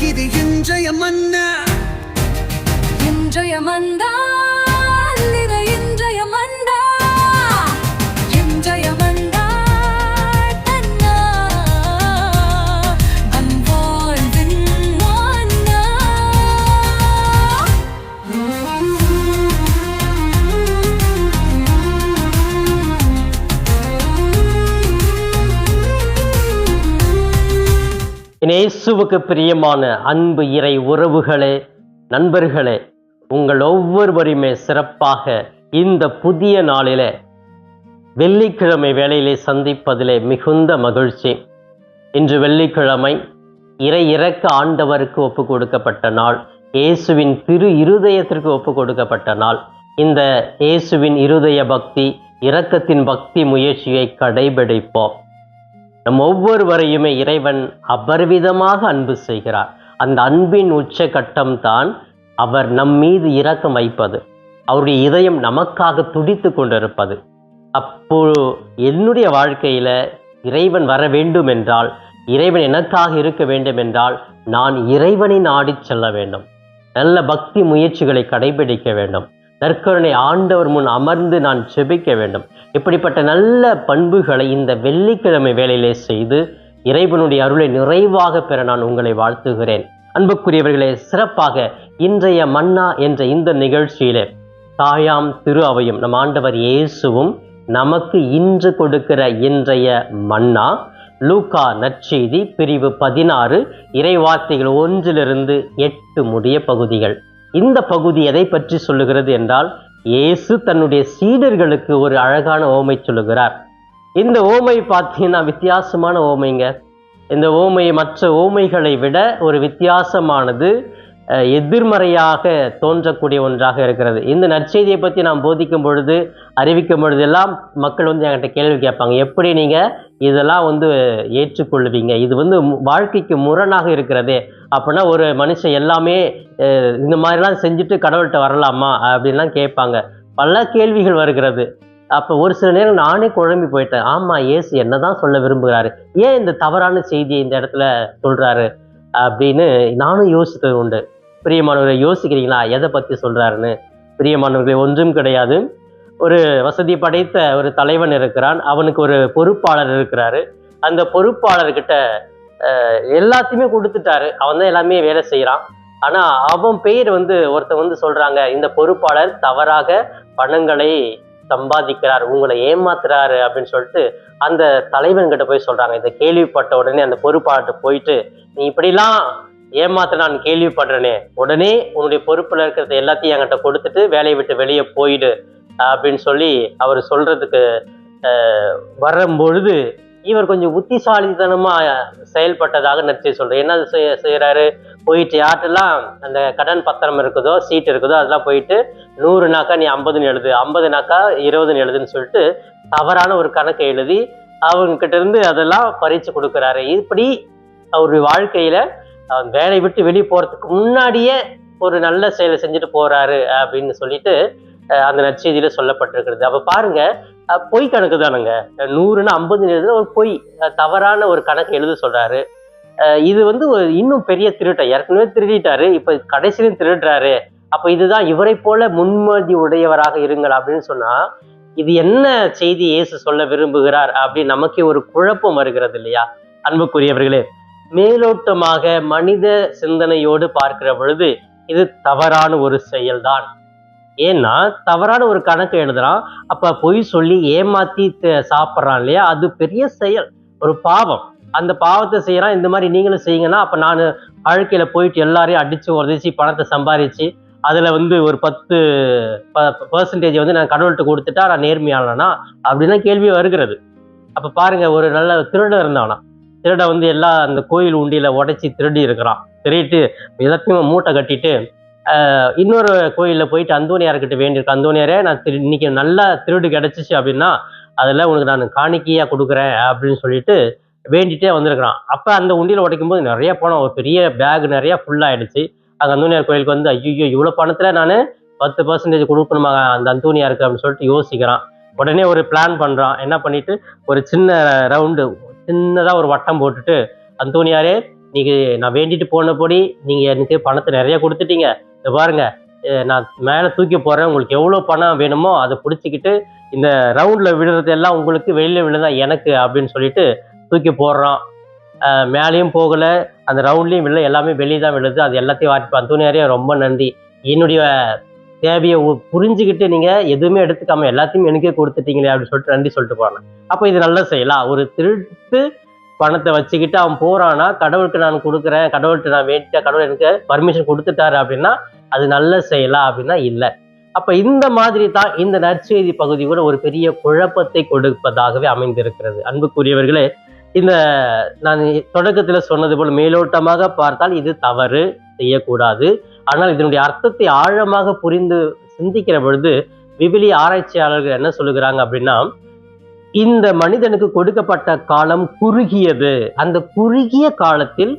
இது இன்றைய மன்னா, இன்றைய மன்னா, இது இன்றைய மன்னா, இன்றைய மன்னா, தன்னா அன்பாழ்வின் மன்னா. இயேசுவுக்கு பிரியமான அன்பு இறை உறவுகளே, நண்பர்களே, உங்கள் ஒவ்வொருவரையுமே சிறப்பாக இந்த புதிய நாளிலே வெள்ளிக்கிழமை வேளையிலே சந்திப்பதிலே மிகுந்த மகிழ்ச்சி. இன்று வெள்ளிக்கிழமை இறை இரக்க ஆண்டவருக்கு ஒப்பு கொடுக்கப்பட்ட நாள், இயேசுவின் திரு இருதயத்திற்கு ஒப்பு கொடுக்கப்பட்ட நாள். இந்த இயேசுவின் இருதய பக்தி, இரக்கத்தின் பக்தி முயற்சியை கடைபிடிப்போம். நம் ஒவ்வொருவரையுமே இறைவன் அபரிவிதமாக அன்பு செய்கிறார். அந்த அன்பின் உச்சகட்டம் தான் அவர் நம் மீது இரக்கம் வைப்பது, அவருடைய இதயம் நமக்காக துடித்து கொண்டிருப்பது. அப்போ என்னுடைய வாழ்க்கையில இறைவன் வர வேண்டும் என்றால், இறைவன் எனக்காக இருக்க வேண்டும் என்றால், நான் இறைவனை நாடி செல்ல வேண்டும். நல்ல பக்தி முயற்சிகளை கடைபிடிக்க வேண்டும். நற்கருணை ஆண்டவர் முன் அமர்ந்து நான் செபிக்க வேண்டும். இப்படிப்பட்ட நல்ல பண்புகளை இந்த வெள்ளிக்கிழமை வேளையிலே செய்து இறைவனுடைய அருளை நிறைவாக பெற நான் உங்களை வாழ்த்துகிறேன். அன்புக்குரியவர்களே, சிறப்பாக இன்றைய மன்னா என்ற இந்த நிகழ்ச்சியிலே தாயாம் திரு அவையும் நம் ஆண்டவர் இயேசுவும் நமக்கு இன்று கொடுக்கிற இன்றைய மன்னா லூக்கா நற்செய்தி பிரிவு 16 இறைவார்த்தைகள் 1-8 முடிய பகுதிகள். இந்த பகுதி எதை பற்றி சொல்லுகிறது என்றால், இயேசு தன்னுடைய சீடர்களுக்கு ஒரு அழகான ஓமை சொல்லுகிறார். இந்த ஓமை பார்த்தீங்கன்னா வித்தியாசமான ஓமைங்க. இந்த ஓமை மற்ற ஓமைகளை விட ஒரு வித்தியாசமானது, எதிர்மறையாக தோன்றக்கூடிய ஒன்றாக இருக்கிறது. இந்த நற்செய்தியை பற்றி நாம் போதிக்கும் பொழுது, அறிவிக்கும் பொழுது எல்லாம் மக்கள் என்கிட்ட கேள்வி கேட்பாங்க, எப்படி நீங்கள் இதெல்லாம் ஏற்றுக்கொள்வீங்க? இது வாழ்க்கைக்கு முரணாக இருக்கிறதே. அப்படின்னா ஒரு மனுஷன் எல்லாமே இந்த மாதிரிலாம் செஞ்சுட்டு கடவுள்கிட்ட வரலாமா அப்படின்லாம் கேட்பாங்க. பல கேள்விகள் வருகிறது. அப்போ ஒரு சில நேரம் நானே குழம்பி போயிட்டேன். ஆமாம், இயேசு என்னதான் சொல்ல விரும்புகிறாரு, ஏன் இந்த தவறான செய்தியை இந்த இடத்துல சொல்கிறாரு அப்படின்னு நானும் யோசித்தது உண்டு. பிரியமானவர்களை, யோசிக்கிறீங்களா எதை பற்றி சொல்கிறாருன்னு? பிரியமானவர்களை, ஒன்றும் கிடையாது. ஒரு வசதி படைத்த ஒரு தலைவன் இருக்கிறான், அவனுக்கு ஒரு பொறுப்பாளர் இருக்கிறாரு. அந்த பொறுப்பாளர்கிட்ட எல்லாத்தையுமே கொடுத்துட்டாரு, அவன் தான் எல்லாமே வேலை செய்கிறான். ஆனால் அவன் பெயர் ஒருத்தர் சொல்கிறாங்க, இந்த பொறுப்பாளர் தவறாக பணங்களை சம்பாதிக்கிறார், உங்களை ஏமாத்துறாரு அப்படின்னு சொல்லிட்டு அந்த தலைவன்கிட்ட போய் சொல்கிறாங்க. இதை கேள்விப்பட்ட உடனே அந்த பொறுப்பாளர்கிட்ட போயிட்டு, நீ இப்படிலாம் ஏமாத்த நான் கேள்விப்படுறேனே, உடனே உன்னுடைய பொறுப்பில் இருக்கிறத எல்லாத்தையும் என்கிட்ட கொடுத்துட்டு வேலையை விட்டு வெளியே போயிடு அப்படின்னு சொல்லி அவர் சொல்றதுக்கு வரும்பொழுது, இவர் கொஞ்சம் புத்திசாலித்தனமாக செயல்பட்டதாக நடிச்சு சொல்கிறார். என்ன செய்கிறாரு, போயிட்டு யார்ட்டெல்லாம் அந்த கடன் பத்திரம் இருக்குதோ, சீட் இருக்குதோ, அதெல்லாம் போயிட்டு 100னாக்கா நீ 50ன்னு எழுது, 50னாக்கா 20ன்னு எழுதுன்னு சொல்லிட்டு தவறான ஒரு கணக்கை எழுதி அவங்ககிட்ட இருந்து அதெல்லாம் பறித்து கொடுக்குறாரு. இப்படி அவருடைய வாழ்க்கையில் வேலை விட்டு வெளியே போகிறதுக்கு முன்னாடியே ஒரு நல்ல செயலை செஞ்சுட்டு போகிறாரு அப்படின்னு சொல்லிட்டு அந்த நற்செய்தியில் சொல்லப்பட்டிருக்கிறது. அப்போ பாருங்க, பொய் கணக்கு தானுங்க. 100ன்னு 50ன்னு எழுதுல ஒரு பொய், தவறான ஒரு கணக்கு எழுத சொல்கிறாரு. இது இன்னும் பெரிய திருட்டை, ஏற்கனவே திருடிட்டாரு, இப்போ கடைசியிலும் திருடுறாரு. அப்போ இதுதான் இவரை போல முன்மதி உடையவராக இருங்கள் அப்படின்னு சொன்னால், இது என்ன செய்தி இயேசு சொல்ல விரும்புகிறார் அப்படின்னு நமக்கே ஒரு குழப்பம் வருகிறது இல்லையா? அன்புக்குரியவர்களே, மேலோட்டமாக மனித சிந்தனையோடு பார்க்கிற பொழுது இது தவறான ஒரு செயல்தான். ஏன்னா தவறான ஒரு கணக்கு எழுதுறான், அப்ப பொய் சொல்லி ஏமாத்தி சாப்பிட்றான் இல்லையா? அது பெரிய செயல், ஒரு பாவம். அந்த பாவத்தை செய்யறான். இந்த மாதிரி நீங்களும் செய்யுங்கன்னா, அப்ப நான் வாழ்க்கையில போயிட்டு எல்லாரையும் அடிச்சு உதச்சி பணத்தை சம்பாதிச்சு அதுல ஒரு 10% நான் கடவுள்கிட்ட கொடுத்துட்டா நான் நேர்மையானனா அப்படின்னா கேள்வி வருகிறது. அப்ப பாருங்க, ஒரு நல்ல திருடன் இருந்தானா, திருட எல்லா அந்த கோயில் உண்டியில உடைச்சி திருடி இருக்கிறான். திருடிட்டு எல்லாத்தையும் மூட்டை கட்டிட்டு இன்னொரு கோயிலில் போயிட்டு அந்தோனியார்கிட்ட வேண்டியிருக்கு, அந்தோனியாரே நான் இன்னைக்கு நல்லா திருடு கிடச்சிச்சு அப்படின்னா அதில் உனக்கு நான் காணிக்கையாக கொடுக்குறேன் அப்படின்னு சொல்லிட்டு வேண்டிகிட்டே வந்திருக்கிறான். அப்போ அந்த உண்டியில் உடைக்கும் போது நிறைய பணம், ஒரு பெரிய பேக் நிறையா ஃபுல்லாகிடுச்சு. அங்கே அந்தோனியார் கோயிலுக்கு ஐயோ இவ்வளோ பணத்தில் நான் 10% கொடுக்கணுமா அந்த அந்தோனியாருக்கு அப்படின்னு சொல்லிட்டு யோசிக்கிறான். உடனே ஒரு பிளான் பண்ணுறான். என்ன பண்ணிட்டு ஒரு சின்ன ரவுண்டு, சின்னதாக ஒரு வட்டம் போட்டுட்டு, அந்தோனியாரே நான் வேண்டிட்டு போனபடி நீங்கள் எனக்கு பணத்தை நிறைய கொடுத்துட்டீங்க, இதை பாருங்க நான் மேலே தூக்கி போகிறேன், உங்களுக்கு எவ்வளோ பணம் வேணுமோ அதை பிடிச்சிக்கிட்டு இந்த ரவுண்டில் விழுறது எல்லாம் உங்களுக்கு, வெளியில் விழுதா எனக்கு அப்படின்னு சொல்லிட்டு தூக்கி போடுறான். மேலேயும் போகலை, அந்த ரவுண்ட்லேயும் விழல, எல்லாமே வெளியே தான் விழுது. அது எல்லாத்தையும் வாட்டிப்பான். அந்தோனியாரே ரொம்ப நன்றி, என்னுடைய தேவையை புரிஞ்சுக்கிட்டு நீங்கள் எதுவுமே எடுத்துக்காம எல்லாத்தையும் எனக்கே கொடுத்துட்டீங்களே அப்படின்னு சொல்லிட்டு நன்றி சொல்லிட்டு போறான். அப்போ இது நல்ல செய்யலாம். ஒரு திருட்டு பணத்தை வச்சுக்கிட்டு அவன் போறானா, கடவுளுக்கு நான் கொடுக்குறேன், கடவுள்கிட்ட நான் வேண்டிட்ட, கடவுள் எனக்கு பர்மிஷன் கொடுத்துட்டாரு அப்படின்னா அது நல்ல செய்யலாம் அப்படின்னா இல்லை. அப்ப இந்த மாதிரி தான் இந்த நற்செய்தி பகுதி கூட ஒரு பெரிய குழப்பத்தை கொடுப்பதாகவே அமைந்திருக்கிறது. அன்புக்குரியவர்களே, இந்த நான் தொடக்கத்தில் சொன்னது போல மேலோட்டமாக பார்த்தால் இது தவறு, செய்யக்கூடாது. ஆனால் இதனுடைய அர்த்தத்தை ஆழமாக புரிந்து சிந்திக்கிற பொழுது விவிலிய ஆராய்ச்சியாளர்கள் என்ன சொல்லுகிறாங்க அப்படின்னா, இந்த மனிதனுக்கு கொடுக்கப்பட்ட காலம் குறுகியது. அந்த குறுகிய காலத்தில்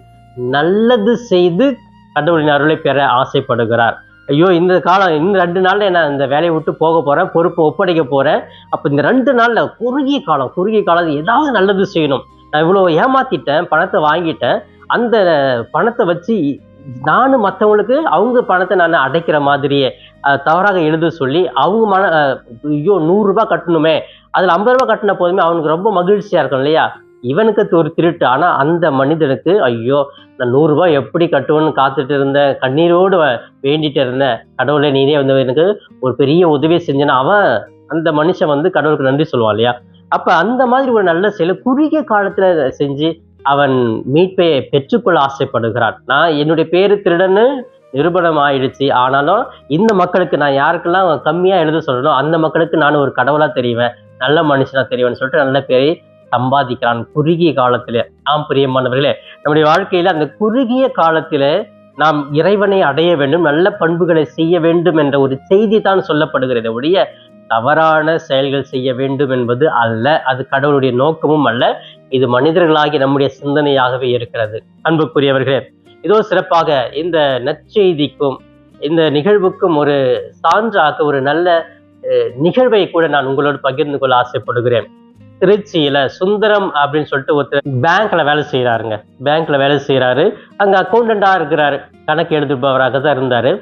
நல்லது செய்து கடவுளின் அருளை பெற ஆசைப்படுகிறார். ஐயோ, இந்த காலம் இன்னும் 2 நாள்ல நான் இந்த வேலையை விட்டு போக போறேன், பொறுப்பை ஒப்படைக்க போறேன். அப்ப இந்த 2 நாள்ல குறுகிய காலம் ஏதாவது நல்லது செய்யணும். நான் இவ்வளவு ஏமாத்திட்டேன், பணத்தை வாங்கிட்டேன், அந்த பணத்தை வச்சு நானும் மற்றவங்களுக்கு அவங்க பணத்தை நான் அடைக்கிற மாதிரியே தவறாக எழுத சொல்லி அவங்க ஐயோ 100 ரூபாய் கட்டணுமே, அதுல 50 ரூபாய் கட்டின போதுமே அவனுக்கு ரொம்ப மகிழ்ச்சியா இருக்கும் இல்லையா? இவனுக்கு ஒரு திருட்டு. ஆனா அந்த மனிதனுக்கு ஐயோ நான் 100 ரூபாய் எப்படி கட்டுவேன்னு காத்துட்டு இருந்தேன், கண்ணீரோடு வேண்டிட்டு இருந்தேன், கடவுளை நீனே வந்து எனக்கு ஒரு பெரிய உதவியை செஞ்சேன்னா அவன் அந்த மனுஷன் கடவுளுக்கு நன்றி சொல்லுவான் இல்லையா? அப்ப அந்த மாதிரி ஒரு நல்ல செயலை குறுகிய காலத்துல செஞ்சு அவன் மீட்பை பெற்றுக்கொள்ள ஆசைப்படுகிறான். நான் என்னுடைய பேரு திருடன்னு நிரூபணம் ஆயிடுச்சு, ஆனாலும் இந்த மக்களுக்கு நான் யாருக்கெல்லாம் கம்மியா எழுத சொல்லணும் அந்த மக்களுக்கு நான் ஒரு கடவுளா தெரிவேன், நல்ல மனுஷனா தெரிவேன்னு சொல்லிட்டு நல்ல பேரை சம்பாதிக்கிறான் குறுகிய காலத்திலே. ஆம் பிரியமானவர்களே, நம்முடைய வாழ்க்கையில அந்த குறுகிய காலத்தில நாம் இறைவனை அடைய வேண்டும், நல்ல பண்புகளை செய்ய வேண்டும் என்ற ஒரு செய்தி தான் சொல்லப்படுகிறது ஒழிய தவறான செயல்கள் செய்ய வேண்டும் என்பது அல்ல. அது கடவுளுடைய நோக்கமும் அல்ல. இது மனிதர்களாகி நம்முடைய சிந்தனையாகவே இருக்கிறது. அன்புக்குரியவர்களே, இதோ சிறப்பாக இந்த நற்செய்திக்கும் இந்த நிகழ்வுக்கும் ஒரு சான்றாக ஒரு நல்ல நிகழ்வை கூட நான் உங்களோடு பகிர்ந்து கொள்ள ஆசைப்படுகிறேன். திருச்சியில சுந்தரம் அப்படின்னு சொல்லிட்டு ஒருத்தர் பேங்க்ல வேலை செய்யறாரு. அங்க அக்கௌண்டண்டா இருக்கிறாரு, கணக்கு எழுதுபவராக தான் இருந்தாரு.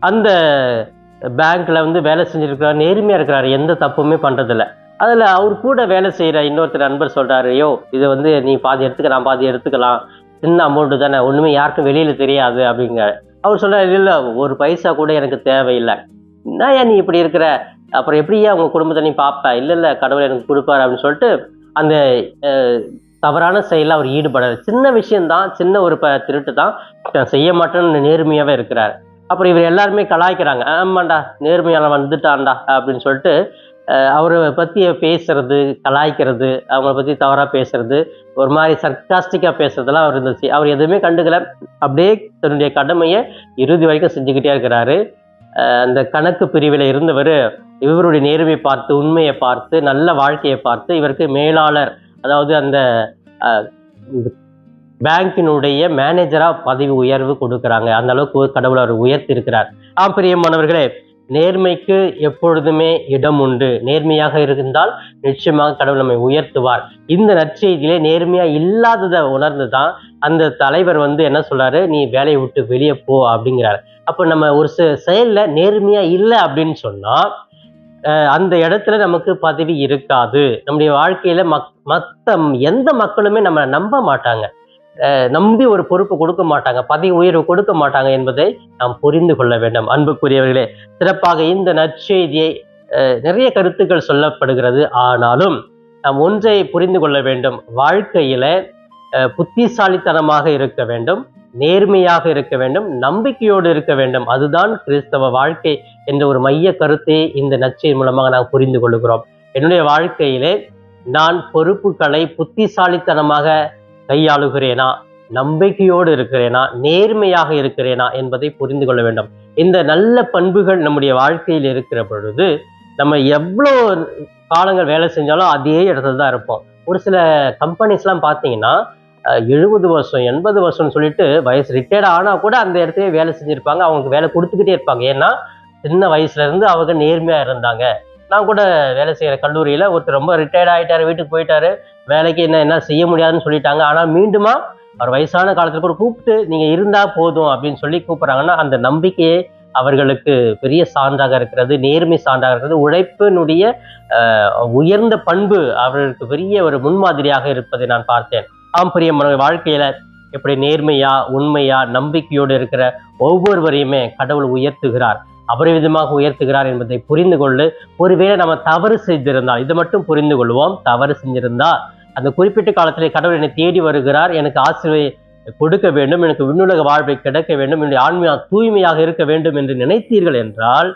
அந்த பேங்க்ல வேலை செஞ்சிருக்கிறாரு, நேர்மையா இருக்கிறாரு, எந்த தப்புமே பண்றதில்ல. அதுல அவர் கூட வேலை செய்யற இன்னொருத்தர் நண்பர் சொல்றாரு, யோ இது நீ பாதி எடுத்துக்க, நான் பாதி எடுத்துக்கலாம், சின்ன அமௌண்ட் தானே, ஒண்ணுமே யாருக்கும் வெளியில தெரியாது அப்படிங்க. அவர் சொல்றாரு, இல்ல ஒரு பைசா கூட எனக்கு தேவையில்லை, என்ன நீ இப்படி இருக்கிற, அப்புறம் எப்படியா உங்க குடும்பத்தை நீ பார்ப்ப, இல்ல கடவுள் எனக்கு கொடுப்பாரு அப்படின்னு சொல்லிட்டு அந்த தவறான செயல அவர் ஈடுபடாரு. சின்ன விஷயம்தான், சின்ன ஒரு திருட்டு தான், நான் செய்ய மாட்டேன்னு நேர்மையாவே இருக்கிறார். அப்புறம் இவர் எல்லாருமே கலாய்க்கிறாங்க, ஆமாண்டா நேர்மையால வந்துட்டான்டா அப்படின்னு சொல்லிட்டு அவரை பத்தி பேசுறது, கலாய்க்கிறது, அவங்கள பத்தி தவறா பேசுறது, ஒரு மாதிரி சர்க்காஸ்டிக்கா பேசுறதெல்லாம் அவர் இருந்துச்சு. அவர் எதுவுமே கண்டுக்கல, அப்படியே தன்னுடைய கடமையை இறுதி வரைக்கும் செஞ்சுக்கிட்டே இருக்கிறாரு. அந்த கணக்கு பிரிவில் இருந்தவர் இவருடைய நேர்மையை பார்த்து, உண்மையை பார்த்து, நல்ல வாழ்க்கையை பார்த்து இவருக்கு மேலாளர், அதாவது அந்த பேங்கினுடைய மேனேஜரா பதவி உயர்வு கொடுக்குறாங்க. அந்த அளவுக்கு கடவுள் அவர் உயர்த்தி இருக்கிறார். பிரியமானவர்களே, நேர்மைக்கு எப்பொழுதுமே இடம் உண்டு. நேர்மையாக இருந்தால் நிச்சயமாக கடவுள் நம்மை உயர்த்துவார். இந்த நற்செய்தியிலே நேர்மையா இல்லாததை உணர்ந்துதான் அந்த தலைவர் என்ன சொல்றாரு, நீ வேலையை விட்டு வெளியே போ அப்படிங்கிறாரு. அப்ப நம்ம ஒரு செயல்ல நேர்மையா இல்லை அப்படின்னு சொன்னா அந்த இடத்துல நமக்கு பதவி இருக்காது. நம்முடைய வாழ்க்கையில மத்த எந்த மக்களுமே நம்ம நம்ப மாட்டாங்க, நம்பி ஒரு பொறுப்பு கொடுக்க மாட்டாங்க, பதவி உயர்வு கொடுக்க மாட்டாங்க என்பதை நாம் புரிந்து கொள்ள வேண்டும். அன்புக்குரியவர்களே, சிறப்பாக இந்த நற்செய்தியை நிறைய கருத்துக்கள் சொல்லப்படுகிறது. ஆனாலும் நாம் ஒன்றை புரிந்து கொள்ள வேண்டும், வாழ்க்கையில புத்திசாலித்தனமாக இருக்க வேண்டும், நேர்மையாக இருக்க வேண்டும், நம்பிக்கையோடு இருக்க வேண்டும். அதுதான் கிறிஸ்தவ வாழ்க்கை என்ற ஒரு மைய கருத்தை இந்த நற்செய்தி மூலமாக நாம் புரிந்து கொள்கிறோம். என்னுடைய வாழ்க்கையிலே நான் பொறுப்புகளை புத்திசாலித்தனமாக கையாளுகிறேனா, நம்பிக்கையோடு இருக்கிறேனா, நேர்மையாக இருக்கிறேனா என்பதை புரிந்து கொள்ள வேண்டும். இந்த நல்ல பண்புகள் நம்முடைய வாழ்க்கையில் இருக்கிற பொழுது நம்ம எவ்வளோ காலங்கள் வேலை செஞ்சாலும் அதே இடத்துல தான் இருப்போம். ஒரு சில கம்பெனிஸ்லாம் பார்த்தீங்கன்னா 70 வருஷம் 80 வருஷம்னு சொல்லிட்டு வயசு ரிட்டையர்ட் ஆனால் கூட அந்த இடத்துல வேலை செஞ்சுருப்பாங்க, அவங்களுக்கு வேலை கொடுத்துக்கிட்டே இருப்பாங்க. ஏன்னா சின்ன வயசுல இருந்து அவங்க நேர்மையா இருந்தாங்க. நான் கூட வேலை செய்கிற கல்லூரியில் ஒருத்தர் ரொம்ப ரிட்டையர்ட் ஆகிட்டாரு, வீட்டுக்கு போயிட்டாரு, வேலைக்கு என்ன செய்ய முடியாதுன்னு சொல்லிட்டாங்க. ஆனால் மீண்டுமா அவர் வயசான காலத்துல கூட கூப்பிட்டு நீங்க இருந்தா போதும் அப்படின்னு சொல்லி கூப்பிடுறாங்கன்னா அந்த நம்பிக்கையே அவர்களுக்கு பெரிய சான்றாக இருக்கிறது, நேர்மை சான்றாக இருக்கிறது, உழைப்பினுடைய உயர்ந்த பண்பு அவர்களுக்கு பெரிய ஒரு முன்மாதிரியாக இருப்பதை நான் பார்த்தேன். பிரியமான வாழ்க்கையில எப்படி நேர்மையா உண்மையா நம்பிக்கையோடு இருக்கிற ஒவ்வொருவரையுமே கடவுள் உயர்த்துகிறார், அபரிவிதமாக உயர்த்துகிறார் என்பதை புரிந்து கொண்டு, ஒருவேளை நம்ம தவறு செய்திருந்தால் இதை மட்டும் புரிந்து கொள்வோம். தவறு செஞ்சிருந்தா அந்த குறிப்பிட்ட காலத்திலே கடவுள் என்னை தேடி வருகிறார், எனக்கு ஆசீர்வாதத்தை கொடுக்க வேண்டும், எனக்கு விண்ணுலக வாழ்வை கிடைக்க வேண்டும், என்னுடைய ஆன்மீக தூய்மையாக இருக்க வேண்டும் என்று நினைத்தீர்கள் என்றால்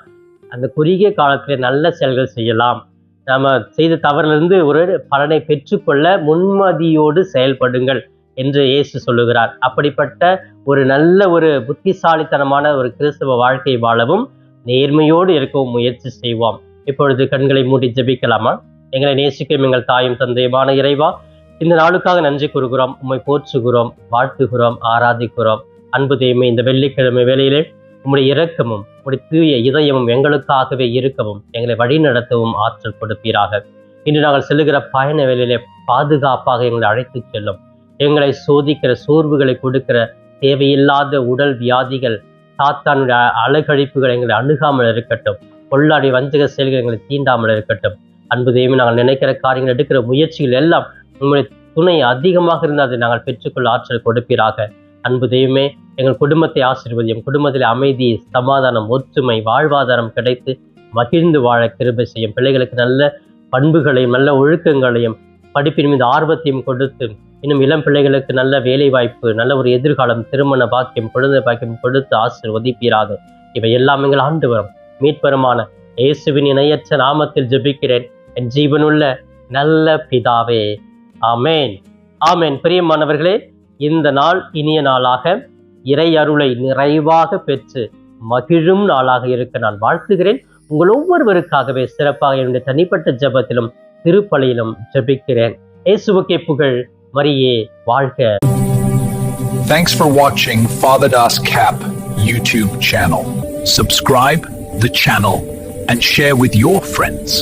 அந்த குறுகிய காலத்திலே நல்ல செயல்கள் செய்யலாம். நம்ம செய்த தவறிலிருந்து ஒரு பலனை பெற்றுக்கொள்ள முன்மதியோடு செயல்படுங்கள் என்று இயேசு சொல்லுகிறார். அப்படிப்பட்ட ஒரு நல்ல ஒரு புத்திசாலித்தனமான ஒரு கிறிஸ்தவ வாழ்க்கை வாழவும் நேர்மையோடு இருக்கவும் முயற்சி செய்வோம். இப்பொழுது கண்களை மூடி ஜெபிக்கலாமா? எங்களை நேசிக்கும் எங்கள் தாயும் தந்தையுமான இறைவா, இந்த நாளுக்காக நன்றி கூறுகிறோம், உம்மை போற்றுகிறோம், வாழ்த்துகிறோம், ஆராதிக்கிறோம். அன்பு தெய்வமே, இந்த வெள்ளிக்கிழமை வேளையிலே உம்முடைய இரக்கமும் உம்முடைய தூய இதயமும் எங்களுக்காகவே இருக்கவும் எங்களை வழி நடத்தவும் ஆற்றல் கொடுப்பீராக. இன்று நாங்கள் செல்லுகிற பயண வேளையிலே பாதுகாப்பாக எங்களை அழைத்து செல்லும். எங்களை சோதிக்கிற சோர்வுகளை கொடுக்கிற தேவையில்லாத உடல் வியாதிகள், சாத்தானுடைய அலகழிப்புகள் எங்களை அணுகாமல் இருக்கட்டும். கொள்ளாடி வஞ்சக செயல்கள் எங்களை தீண்டாமல் இருக்கட்டும். அன்பு தெய்வமே, நாங்கள் நினைக்கிற காரியங்கள் எடுக்கிற முயற்சிகள் எல்லாம் உங்களுடைய துணை அதிகமாக இருந்து அதை நாங்கள் பெற்றுக்கொள்ள ஆற்றல் கொடுப்பீராக. அன்பு தெய்வமே, எங்கள் குடும்பத்தை ஆசீர்வதியும். குடும்பத்தில் அமைதி, சமாதானம், ஒற்றுமை, வாழ்வாதாரம் கிடைத்து மகிழ்ந்து வாழ கிருபை செய்யும். பிள்ளைகளுக்கு நல்ல பண்புகளையும் நல்ல ஒழுக்கங்களையும் படிப்பின் மீது ஆர்வத்தையும் கொடுத்து, இன்னும் இளம் பிள்ளைகளுக்கு நல்ல வேலை வாய்ப்பு, நல்ல ஒரு எதிர்காலம், திருமண பாக்கியம், குழந்தை பாக்கியம் கொடுத்து ஆசீர்வதிப்பீராக. இவை எல்லாம் எங்கள் ஆண்டவரும் மீட்பெருமான இயேசுவின் இணையற்ற நாமத்தில் ஜெபிக்கிறேன் என் ஜீவனுள்ள நல்ல பிதாவே, ஆமேன், ஆமேன். பிரியமானவர்களே, இந்த நாள் இனிய நாளாக இறை அருளை நிறைவாக பெற்று மகிழும் நாளாக இருக்க நான் வாழ்த்துகிறேன். உங்கள் ஒவ்வொருவருக்காகவே சிறப்பாக என்னுடைய தனிப்பட்ட ஜெபத்திலும் திருப்பலியிலும் ஜெபிக்கிறேன். இயேசுவுக்கே புகழ், மரியே வாழ்க. Thanks for watching Father Das Cap YouTube channel. Subscribe the channel and share with your friends.